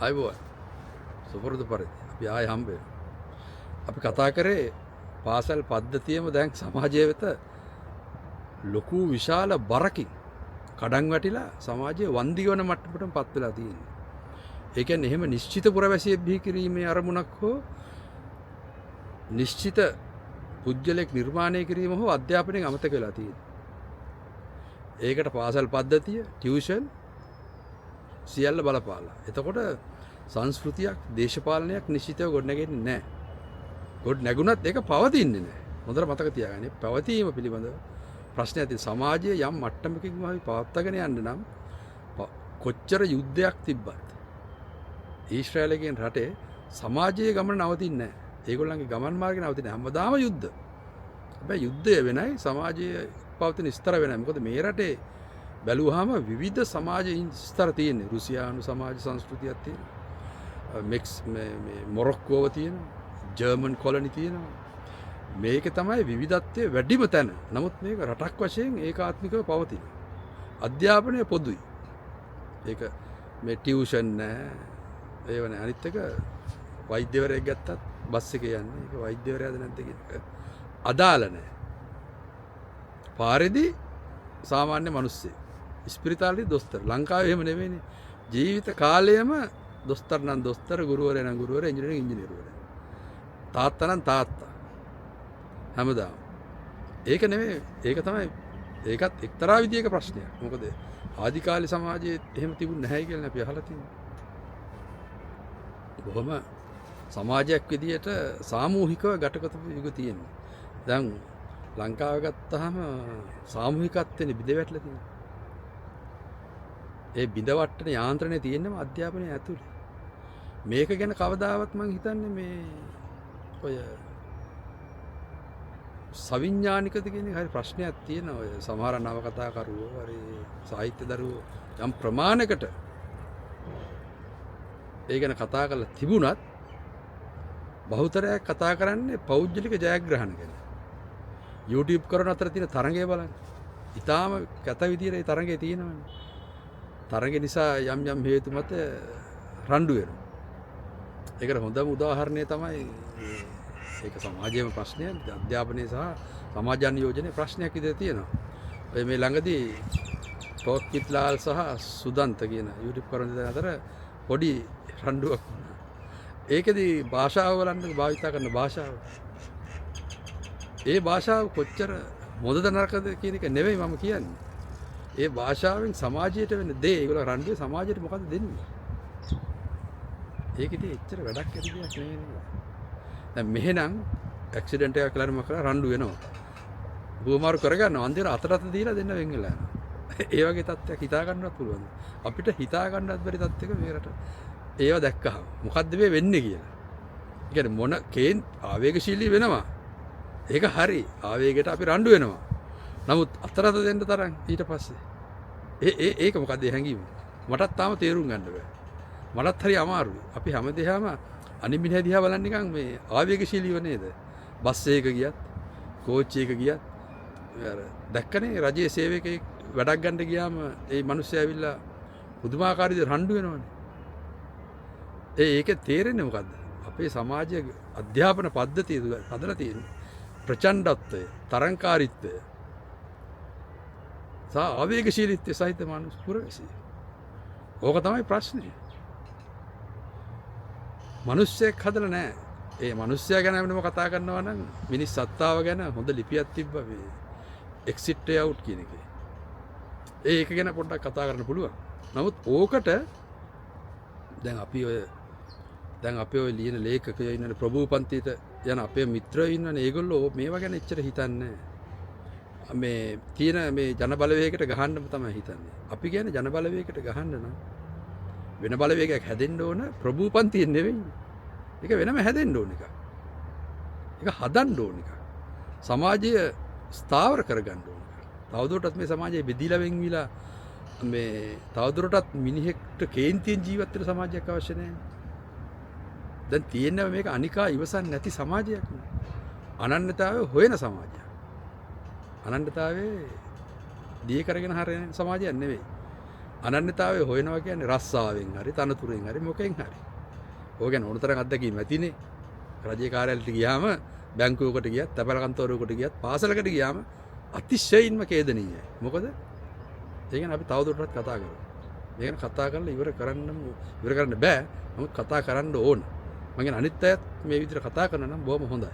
අයිබෝන් සුපුරුදු පරිදි අපි ආයෙ හම්බ වෙනවා. අපි කතා කරේ පාසල් පද්ධතියම දැන් සමාජය වෙත ලොකු විශාල බරකින් කඩන් වැටිලා සමාජයේ වන්දි වන මට්ටමටම පත් වෙලා තියෙනවා. ඒ කියන්නේ එහෙම නිශ්චිත පුරවැසියෙක් බිහි කිරීමේ අරමුණක් හෝ නිශ්චිත පුජ්‍යලයක් නිර්මාණය කිරීම හෝ අධ්‍යාපනයෙන් අමතක වෙලා තියෙනවා. ඒකට පාසල් පද්ධතිය, ටියුෂන් සියල්ල බලපාලා. එතකොට සංස්කෘතියක්, දේශපාලනයක් නිශ්චිතව ගොඩනැගෙන්නේ නැහැ. ගොඩ නැගුණත් ඒක පවතින්නේ නැහැ. හොඳට මතක තියාගන්න. පැවතීම පිළිබඳව ප්‍රශ්නයක් තියෙන සමාජයේ යම් මට්ටමකින් අපි පවත්වාගෙන යන්න නම් කොච්චර යුද්ධයක් තිබ්බත් ඊශ්‍රායලයේ කියන රටේ සමාජයේ ගමන නවතින්නේ නැහැ. ඒගොල්ලන්ගේ ගමන් මාර්ගය නවතින්නේ නැහැ. හැමදාම යුද්ධ. හැබැයි යුද්ධය වෙනයි සමාජයේ පවතින ස්තර වෙනයි. මොකද මේ රටේ බැලුවාම විවිධ සමාජ ස්තර තියෙන්නේ. රුසියානු සමාජ සංස්කෘතියක් තියෙනවා. මොරොක්කෝව තියෙනවා. ජර්මන් කොලනි තියෙනවා. මේක තමයි විවිධත්වයේ වැඩිම තැන. නමුත් මේක රටක් වශයෙන් ඒකාත්මිකව පවතින. අධ්‍යාපනය පොදුයි. ඒක මේ ටියුෂන් නැහැ. ඒව නැහැ. අනිත් එක වෛද්‍යවරයෙක් ගත්තත් බස් එකේ යන්නේ. ඒක වෛද්‍යවරයාද නැද්ද කියන එක අදාළ නැහැ. පාරේදී සාමාන්‍ය මිනිස්සෙක්. ස්පිරිතාලේ දොස්තර. ලංකාවේ එහෙම නෙවෙයිනේ. ජීවිත කාලයම දොස්තර නම් දොස්තර, ගුරුවරයා නම් ගුරුවරයා, ඉංජිනේරු නම් ඉංජිනේරුවරයා. තාත්තා නම් තාත්තා. හැමදාම. ඒක නෙමෙයි. ඒක තමයි. ඒකත් එක්තරා විදියක ප්‍රශ්නයක්. මොකද ආදිකාලේ සමාජයේ එහෙම තිබුණ නැහැ කියලා අපි අහලා තියෙනවා. බොහොම සමාජයක් විදියට සාමූහිකව ගැටගත යුග තියෙනවා. දැන් ලංකාව ගත්තාම සාමූහිකත්වෙනේ බිඳ වැටලා තියෙනවා. ඒ බිඳවට්ටන යාන්ත්‍රණය තියෙන්නම අධ්‍යාපනය ඇතුලේ. මේක ගැන කවදාවත් මම හිතන්නේ මේ ඔය සවිඥානිකද කියන එක හරි ප්‍රශ්නයක් තියෙනවා. ඔය සමහර නවකතාකරුවෝ හරි සාහිත්‍ය දරුවෝ යම් ප්‍රමාණයකට ඒ ගැන කතා කරලා තිබුණත් බහුතරයක් කතා කරන්නේ පෞද්ගලික ජයග්‍රහණ ගැන. YouTube කරන අතර තියෙන තරඟය බලන්න. ඊටාම කැත විදියට ඒ තරඟේ තියෙනවනේ. තරඟ නිසා යම් යම් හේතු මත රණ්ඩු වෙනවා. ඒකට හොඳම උදාහරණය තමයි ඒක සමාජයේම ප්‍රශ්නයක්, අධ්‍යාපනයේ සහ සමාජ නියෝජනයේ ප්‍රශ්නයක් විදිහට තියෙනවා. ඔය මේ ළඟදී ටෝක්කිත් ලාල් සහ සුදන්ත කියන YouTube කරන දෙන අතර පොඩි රණ්ඩුවක් වුණා. ඒකෙදී භාෂාව බලන්න භාවිත කරන භාෂාව. ඒ භාෂාව කොච්චර මොදද නරකද කියන එක නෙවෙයි මම කියන්නේ. ඒ භාෂාවෙන් සමාජයට වෙන දේ ඒගොල්ලෝ රණ්ඩුවේ සමාජයට මොකද දෙන්නේ? ඒක ඉතින් එච්චර වැඩක් ඇති දෙයක් නෙවෙයි. දැන් මෙහෙනම් ඇක්සිඩන්ට් එකක් කළාම කරා රණ්ඩු වෙනවා. බුවමාරු කරගන්නවා. අන්තිමට අතට දීලා දෙන්න වෙන් වෙලා යනවා. ඒ වගේ තත්ත්වයක් හිතා ගන්නවත් පුළුවන්. අපිට හිතා ගන්නවත් බැරි තත්ත්වයක මේ රට. ඒව දැක්කහම මොකද්ද මේ වෙන්නේ කියලා. ඒ කියන්නේ මොන කේන් ආවේගශීලී වෙනවා. ඒක හරි. ආවේගයට අපි රණ්ඩු වෙනවා. නමුත් අතරත දෙන්න තරම් ඊට පස්සේ ඒක මොකද්ද හැංගීම? මටත් තාම තේරුම් ගන්න බෑ. මටත් හරි අමාරුයි. අපි හැමදේම අනිමින දිහා බලන්න නිකන් මේ ආවේගශීලීව නේද? බස් එක ගියත්, කෝච්චි එක ගියත් අර දැක්කනේ රජයේ සේවකයෙක් වැඩක් ගන්න ගියාම ඒ මිනිස්සයා ඇවිල්ලා පුදුමාකාර විදිහට රණ්ඩු වෙනවනේ. ඒක තේරෙන්නේ මොකද්ද? අපේ සමාජයේ අධ්‍යාපන පද්ධතිය හදලා තියෙන ප්‍රචණ්ඩත්වය, තරංකාරීත්වය සහ ආවේගශීලීත්වය සහිත මානව පුරවැසිය. ඕක තමයි ප්‍රශ්නේ. මිනිස්සෙක් හදලා නැහැ. ඒ මිනිස්සයා ගැන වෙනම කතා කරනවා නම් මිනිස් සත්තාව ගැන හොඳ ලිපියක් තිබ්බා මේ exit way out කියන එකේ. ඒක ගැන පොඩ්ඩක් කතා කරන්න පුළුවන්. නමුත් ඕකට දැන් අපි ඔය ලියන ලේඛකයෝ ඉන්නනේ ප්‍රභූපන්තියට යන අපේ මිත්‍රයෝ ඉන්නනේ. ඒගොල්ලෝ මේවා ගැන එච්චර හිතන්නේ මේ තියෙන මේ ජන බලවේගයකට ගහන්නම තමයි හිතන්නේ. අපි කියන්නේ ජන බලවේගයකට ගහන්න නම් වෙන බලවේගයක් හැදෙන්න ඕන ප්‍රභූපන්තිය නෙවෙයි. ඒක වෙනම හැදෙන්න ඕන එක. ඒක හදන්න ඕන එක. සමාජය ස්ථාවර කරගන්න ඕන එක. තවදුරටත් මේ සමාජයේ බෙදීලා වෙන්විලා මේ තවදුරටත් මිනිහෙක්ට කේන්තියෙන් ජීවත් වෙන සමාජයක් අවශ්‍ය නැහැ. දැන් තියෙන්නේ මේක අනිකා ඉවසන් නැති සමාජයක් නේ. අනන්‍යතාවය හොයන සමාජයක්. අනන්‍යතාවයේ දී කරගෙන හරින සමාජයක් නෙවෙයි. අනන්‍යතාවය හොයනවා කියන්නේ රස්සාවෙන් හරි තනතුරෙන් හරි මොකෙන් හරි. ඕක ගැන ඕනතරම් අත්දැකීම් ඇතිනේ. රජයේ කාර්යාලයට ගියාම බැංකුවකට ගියත් තැපැල් කන්තරුවකට ගියත් පාසලකට ගියාම අතිශයින්ම ඛේදනීයයි. මොකද ඒ ගැන අපි තවදුරටත් කතා කරමු. මේ ගැන කතා කරලා ඉවර කරන්න බෑ. නමුත් කතා කරන්න ඕන. මම අනිත් අයත් මේ විදිහට කතා කරනවා නම් බොහොම හොඳයි.